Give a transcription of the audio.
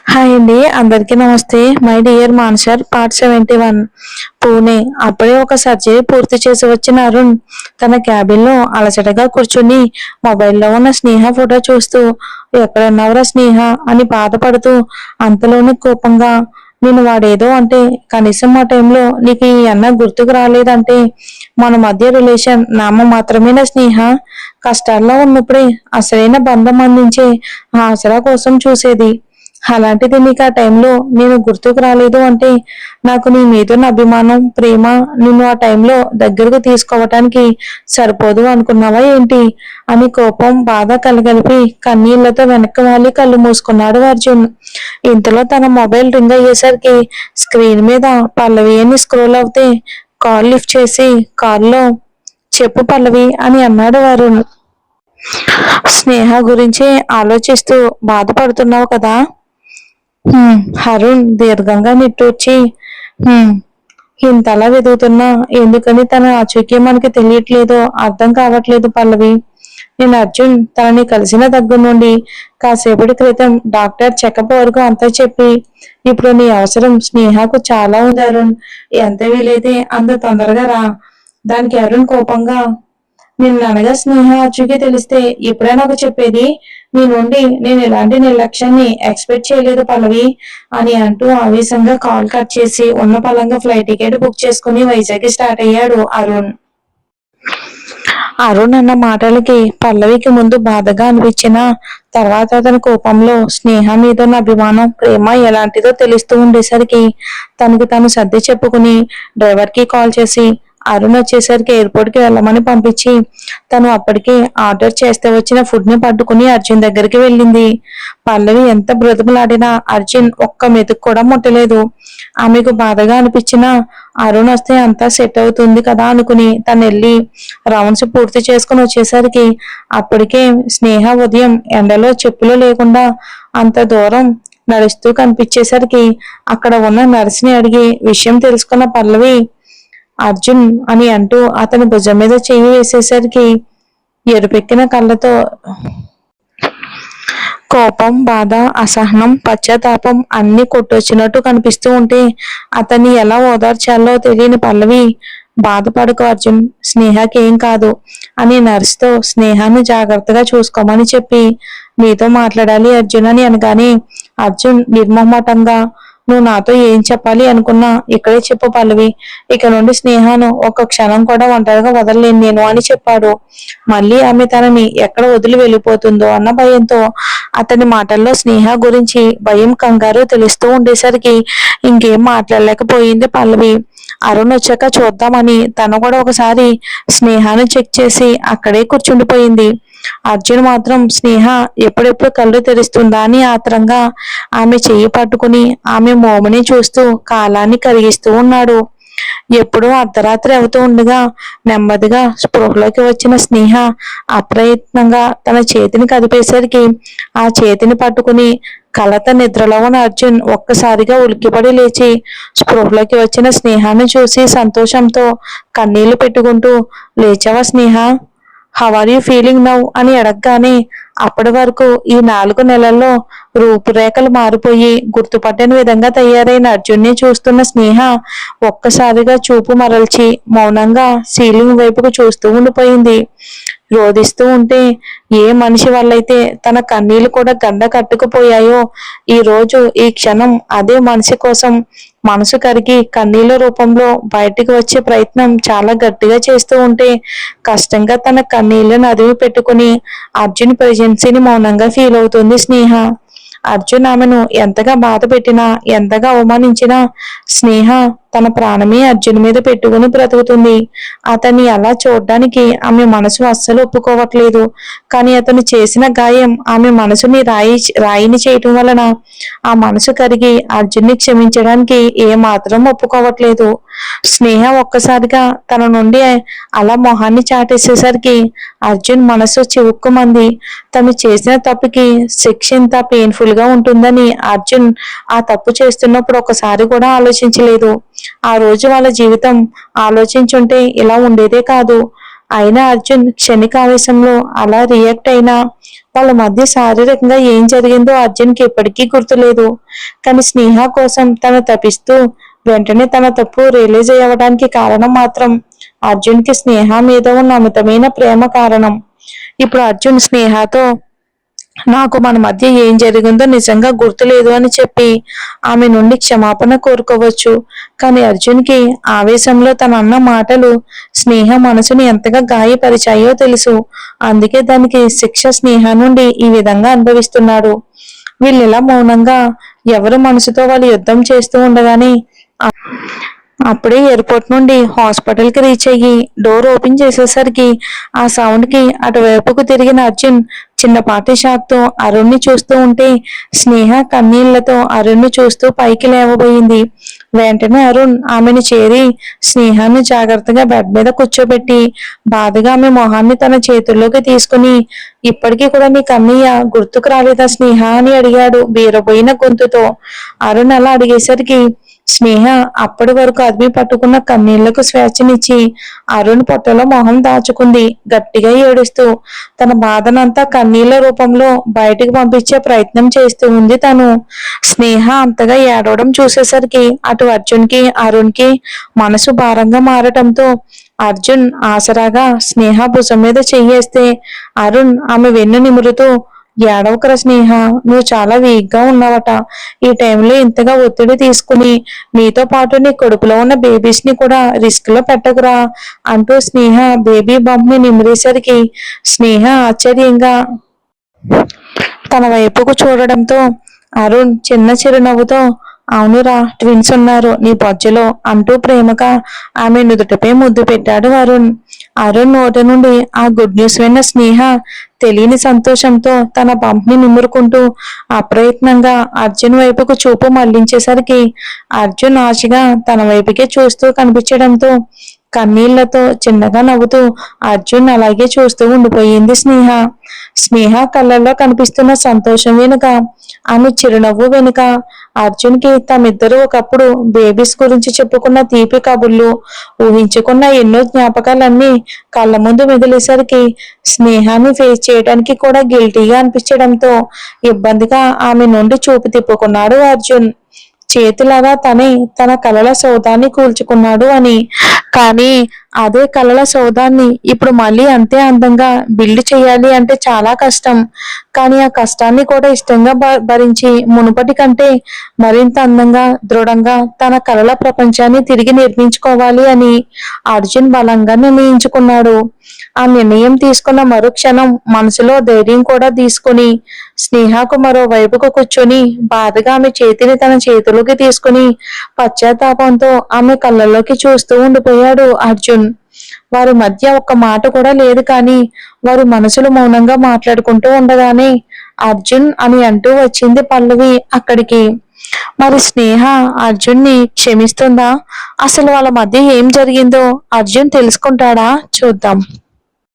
Hi అండి, అందరికీ నమస్తే. My dear monster part 71. Pune. అప్పుడే ఒక సర్జరీ పూర్తి చేసి వచ్చిన అరుణ్ తన క్యాబిన్లో అలసటగా కూర్చుని మొబైల్లో ఉన్న స్నేహ ఫోటో చూస్తూ ఎక్కడున్నావురా స్నేహ అని బాధపడుతూ, అంతలోనే కోపంగా, నేను వాడేదో అంటే కనీసం ఆ టైంలో నీకు ఈ అన్న గుర్తుకు రాలేదంటే మన మధ్య రిలేషన్ నామం మాత్రమేనా స్నేహ? కష్టాల్లో ఉన్నప్పుడే అసలైన బంధం అందించే ఆసరా కోసం చూసేది. అలాంటిది నీకు ఆ టైంలో నేను గుర్తుకు రాలేదు అంటే నాకు నీ మీదున్న అభిమానం, ప్రేమ నిన్ను ఆ టైంలో దగ్గరకు తీసుకోవటానికి సరిపోదు అనుకున్నావా ఏంటి అని కోపం, బాధ కలగలిపి కన్నీళ్లతో వెనక్కి వాలి కళ్ళు మూసుకున్నాడు అర్జున్. ఇంతలో తన మొబైల్ రింగ్ అయ్యేసరికి స్క్రీన్ మీద పల్లవి అని స్క్రోల్ అవుతే కాల్ లిఫ్ట్ చేసి కాల్లో, చెప్పు పల్లవి అని అన్నాడు వరుణ్. స్నేహ గురించి ఆలోచిస్తూ బాధపడుతున్నావు కదా? అరుణ్ దీర్ఘంగా నిట్టూర్చి, "హ్మ్, ఇంతలా వెతుకుతున్నా ఎందుకని తన ఆచూక్యం మనకి తెలియట్లేదో అర్థం కావట్లేదు పల్లవి. నేను అర్జున్ తనని కలిసిన దగ్గర నుండి కాసేపటి క్రితం డాక్టర్ చెకప్ వరకు అంతా చెప్పి, ఇప్పుడు నీ అవసరం స్నేహకు చాలా ఉంది అరుణ్. ఎంత వీలైతే అంత తొందరగా రా." దానికి అరుణ్ కోపంగా, నిన్ననగా స్నేహ ఆచూకీ తెలిస్తే ఎప్పుడైనా నాకు చెప్పేది. నీ నుండి నేను ఎలాంటి నిర్లక్ష్యాన్ని ఎక్స్పెక్ట్ చేయలేదు పల్లవి అని అంటూ ఆవేశంగా కాల్ కట్ చేసి ఉన్న పలంగా ఫ్లైట్ టికెట్ బుక్ చేసుకుని వైజాగ్ స్టార్ట్ అయ్యాడు అరుణ్. అరుణ్ అన్న మాటలకి పల్లవికి ముందు బాధగా అనిపించిన తర్వాత అతని కోపంలో స్నేహ మీద ఉన్న అభిమానం, ప్రేమ ఎలాంటిదో తెలుస్తూ ఉండేసరికి తనకి తను సర్ది చెప్పుకుని డ్రైవర్ కి కాల్ చేసి అరుణ్ వచ్చేసరికి ఎయిర్పోర్ట్ కి వెళ్ళమని పంపించి తను అప్పటికే ఆర్డర్ చేస్తే వచ్చిన ఫుడ్ ని పట్టుకుని అర్జున్ దగ్గరికి వెళ్ళింది. పల్లవి ఎంత బ్రతుకులాడినా అర్జున్ ఒక్క మెతుకు కూడా ముట్టలేదు. ఆమెకు బాధగా అనిపించినా అరుణ్ వస్తే అంతా సెట్ అవుతుంది కదా అనుకుని తను వెళ్ళి రౌండ్స్ పూర్తి చేసుకుని వచ్చేసరికి అప్పటికే స్నేహ ఉదయం ఎండలో చెప్పులు లేకుండా అంత దూరం నడుస్తూ కనిపించేసరికి అక్కడ ఉన్న నర్సుని అడిగి విషయం తెలుసుకున్న పల్లవి, అర్జున్ అని అంటూ అతని భుజం మీద చెయ్యి వేసేసరికి ఎరుపెక్కిన కళ్ళతో కోపం, బాధ, అసహనం, పశ్చాత్తాపం అన్ని కొట్టొచ్చినట్టు కనిపిస్తూ ఉంటే అతన్ని ఎలా ఓదార్చాలో తెలియని పల్లవి, బాధపడకు అర్జున్, స్నేహకి ఏం కాదు అని నర్సుతో స్నేహాన్ని జాగ్రత్తగా చూసుకోమని చెప్పి నీతో మాట్లాడాలి అర్జున్ అని అనగానే అర్జున్ నిర్మోహమాటంగా, నువ్వు నాతో ఏం చెప్పాలి అనుకున్నా ఇక్కడే చెప్పు పల్లవి. ఇక నుండి స్నేహాను ఒక్క క్షణం కూడా ఒంటరిగా వదలలేను నేను అని చెప్పాడు. మళ్ళీ ఆమె తనని ఎక్కడ వదిలి వెళ్ళిపోతుందో అన్న భయంతో అతని మాటల్లో స్నేహ గురించి భయం, కంగారు తెలుస్తూ ఉండేసరికి ఇంకేం మాట్లాడలేకపోయింది పల్లవి. అరుణ్ వచ్చాక చూద్దామని తను కూడా ఒకసారి స్నేహాన్ని చెక్ చేసి అక్కడే కూర్చుండిపోయింది. అర్జున్ మాత్రం స్నేహ ఎప్పుడెప్పుడు కళ్ళు తెరుస్తుందా అని ఆత్రంగా ఆమె చెయ్యి పట్టుకుని ఆమె మోముని చూస్తూ కాలాన్ని కరిగిస్తూ ఉన్నాడు. ఎప్పుడూ అర్ధరాత్రి అవుతూ ఉండగా నెమ్మదిగా స్పృహలోకి వచ్చిన స్నేహ అప్రయత్నంగా తన చేతిని కదిపేసరికి ఆ చేతిని పట్టుకుని కలత నిద్రలో ఉన్న అర్జున్ ఒక్కసారిగా ఉలిక్కిపడి లేచి స్పృహలోకి వచ్చిన స్నేహాన్ని చూసి సంతోషంతో కన్నీళ్లు పెట్టుకుంటూ, లేచావా Sneha, how are you feeling now అని అడగగానే అప్పటి వరకు ఈ 4 నెలల్లో రూపురేఖలు మారిపోయి గుర్తుపట్టని విధంగా తయారైన అర్జున్ని చూస్తున్న స్నేహ ఒక్కసారిగా చూపు మరల్చి మౌనంగా సీలింగ్ వైపుకు చూస్తూ ఉండిపోయింది. రోధిస్తూ ఉంటే ఏ మనిషి వల్లైతే తన కన్నీళ్లు కూడా గండ కట్టుకుపోయాయో ఈ రోజు ఈ క్షణం అదే మనిషి కోసం మనసు కరిగి కన్నీళ్ల రూపంలో బయటికి వచ్చే ప్రయత్నం చాలా గట్టిగా చేస్తూ ఉంటే కష్టంగా తన కన్నీళ్లను అదిమి పెట్టుకుని అర్జున్ ప్రెజెన్సీని మౌనంగా ఫీల్ అవుతుంది స్నేహ. అర్జున్ ఆమెను ఎంతగా బాధ పెట్టినా, ఎంతగా అవమానించినా స్నేహ తన ప్రాణమే అర్జున్ మీద పెట్టుకుని బ్రతుకుతుంది. అతన్ని అలా చూడ్డానికి ఆమె మనసు అస్సలు ఒప్పుకోవట్లేదు. కానీ అతను చేసిన గాయం ఆమె మనసుని రాయిని చేయటం వలన ఆ మనసు కరిగి అర్జున్ని క్షమించడానికి ఏ మాత్రం ఒప్పుకోవట్లేదు. స్నేహ ఒక్కసారిగా తన నుండి అలా మొహాన్ని చాటేసేసరికి అర్జున్ మనసు చివుక్కుమంది. తను చేసిన తప్పుకి శిక్ష ఇంత పెయిన్ఫుల్ గా ఉంటుందని అర్జున్ ఆ తప్పు చేస్తున్నప్పుడు ఒకసారి కూడా ఆలోచించలేదు. ఆ రోజు వాళ్ళ జీవితం ఆలోచించుంటే ఇలా ఉండేదే కాదు. అయినా అర్జున్ క్షణికావేశంలో అలా రియాక్ట్ అయినా వాళ్ళ మధ్య శారీరకంగా ఏం జరిగిందో అర్జున్కి ఎప్పటికీ గుర్తులేదు. కానీ స్నేహ కోసం తను తపిస్తూ వెంటనే తన తప్పు రియలైజ్ అవ్వడానికి కారణం మాత్రం అర్జున్కి స్నేహ మీద ఉన్న అమితమైన ప్రేమ కారణం. ఇప్పుడు అర్జున్ స్నేహతో నాకు మన మధ్య ఏం జరిగిందో నిజంగా గుర్తులేదు అని చెప్పి ఆమె నుండి క్షమాపణ కోరుకోవచ్చు. కానీ అర్జున్కి ఆవేశంలో తన అన్న మాటలు స్నేహ మనసుని ఎంతగా గాయపరిచాయో తెలుసు. అందుకే దానికి శిక్ష స్నేహ నుండి ఈ విధంగా అనుభవిస్తున్నాడు. వీళ్ళు ఇలా మౌనంగా ఎవరు మనసుతో వాళ్ళు యుద్ధం చేస్తూ ఉండగానే అప్పుడే ఎయిర్పోర్ట్ నుండి హాస్పిటల్ కి రీచ్ అయ్యి డోర్ ఓపెన్ చేసేసరికి ఆ సౌండ్ కి అటువైపుకు తిరిగిన అర్జున్ చిన్నపాటి షాక్ తో అరుణ్ ని చూస్తూ ఉంటే స్నేహ కన్నీళ్లతో అరుణ్ ని చూస్తూ పైకి లేవబోయింది. వెంటనే అరుణ్ ఆమెను చేరి స్నేహాన్ని జాగ్రత్తగా బెడ్ మీద కూర్చోబెట్టి బాధగా ఆమె మొహాన్ని తన చేతుల్లోకి తీసుకుని ఇప్పటికీ కూడా నీ కన్నయ్య గుర్తుకు రాలేదా స్నేహ అని అడిగాడు బీరబోయిన గొంతుతో. అరుణ్ అలా అడిగేసరికి స్నేహ అప్పటి వరకు అదిమి పట్టుకున్న కన్నీళ్లకు స్వేచ్ఛనిచ్చి అరుణ్ పొట్టలో మొహం దాచుకుంది. గట్టిగా ఏడుస్తూ తన బాధనంతా కన్నీళ్ల రూపంలో బయటికి పంపించే ప్రయత్నం చేస్తూ ఉంది తను. స్నేహ అంతగా ఏడవడం చూసేసరికి అటు అర్జున్ కి అరుణ్ కి మనసు భారంగా మారటంతో అర్జున్ ఆసరాగా స్నేహ భుజం మీద చెయ్యేస్తే అరుణ్ ఆమె వెన్ను నిమురుతూ ఏడవకర స్నేహ, నువ్వు చాలా వీక్ గా ఉన్నావట. ఈ టైంలో ఇంతగా ఒత్తిడి తీసుకుని నీతో పాటు నీ కడుపులో ఉన్న బేబీస్ ని కూడా రిస్క్ లో పెట్టకురా అంటూ స్నేహ బేబీ బంప్ ని నిమిరేసరికి స్నేహ ఆశ్చర్యంగా తన వైపుకు చూడడంతో అరుణ్ చిన్న చిరునవ్వుతో అవునురా ట్విన్స్ ఉన్నారు నీ బొజ్జలో అంటూ ప్రేమగా ఆమె నుదుటిపై ముద్దు పెట్టాడు అరుణ్. అరుణ్ నోటి నుండి ఆ గుడ్ న్యూస్ విన్న స్నేహ తెలియని సంతోషంతో తన బంప్ ని నిమురుకుంటూ అప్రయత్నంగా అర్జున్ వైపుకు చూపు మళ్లించేసరికి అర్జున్ ఆశగా తన వైపుకే చూస్తూ కనిపించడంతో కన్నీళ్లతో చిన్నగా నవ్వుతూ అర్జున్ అలాగే చూస్తూ ఉండిపోయింది స్నేహ. స్నేహ కళ్ళల్లో కనిపిస్తున్న సంతోషం వెనుక ఆమె చిరునవ్వు వెనుక అర్జున్ కి తమిద్దరూ ఒకప్పుడు బేబీస్ గురించి చెప్పుకున్న తీపి కబుర్లు ఊహించుకున్న ఎన్నో జ్ఞాపకాలన్నీ కళ్ళ ముందు మెదిలేసరికి స్నేహాన్ని ఫేస్ చేయడానికి కూడా గిల్టీగా అనిపించడంతో ఇబ్బందిగా ఆమె నుండి చూపు తిప్పుకున్నాడు అర్జున్. చేతులారా తనే తన కలల సౌదాన్ని కూల్చుకున్నాడు అని. కానీ అదే కలల సౌదాన్ని ఇప్పుడు మళ్ళీ అంతే అందంగా బిల్డ్ చేయాలి అంటే చాలా కష్టం. కానీ ఆ కష్టాన్ని కూడా ఇష్టంగా భరించి మునుపటి కంటే మరింత అందంగా దృఢంగా తన కలల ప్రపంచాన్ని తిరిగి నిర్మించుకోవాలి అని అర్జున్ బలంగా నిర్ణయించుకున్నాడు. ఆ నిర్ణయం తీసుకున్న మరుక్షణం మనసులో ధైర్యం కూడా తీసుకుని స్నేహకు మరో వైపుకు కూర్చొని బాధగా ఆమె చేతిని తన చేతిలోకి తీసుకుని పశ్చాత్తాపంతో ఆమె కళ్ళల్లోకి చూస్తూ ఉండిపోయాడు అర్జున్. వారి మధ్య ఒక్క మాట కూడా లేదు. కానీ వారు మనసులు మౌనంగా మాట్లాడుకుంటూ ఉండగానే అర్జున్ అని అంటూ వచ్చింది పల్లవి అక్కడికి. మరి స్నేహ అర్జున్ ని క్షమిస్తుందా? అసలు వాళ్ళ మధ్య ఏం జరిగిందో అర్జున్ తెలుసుకుంటాడా? చూద్దాం.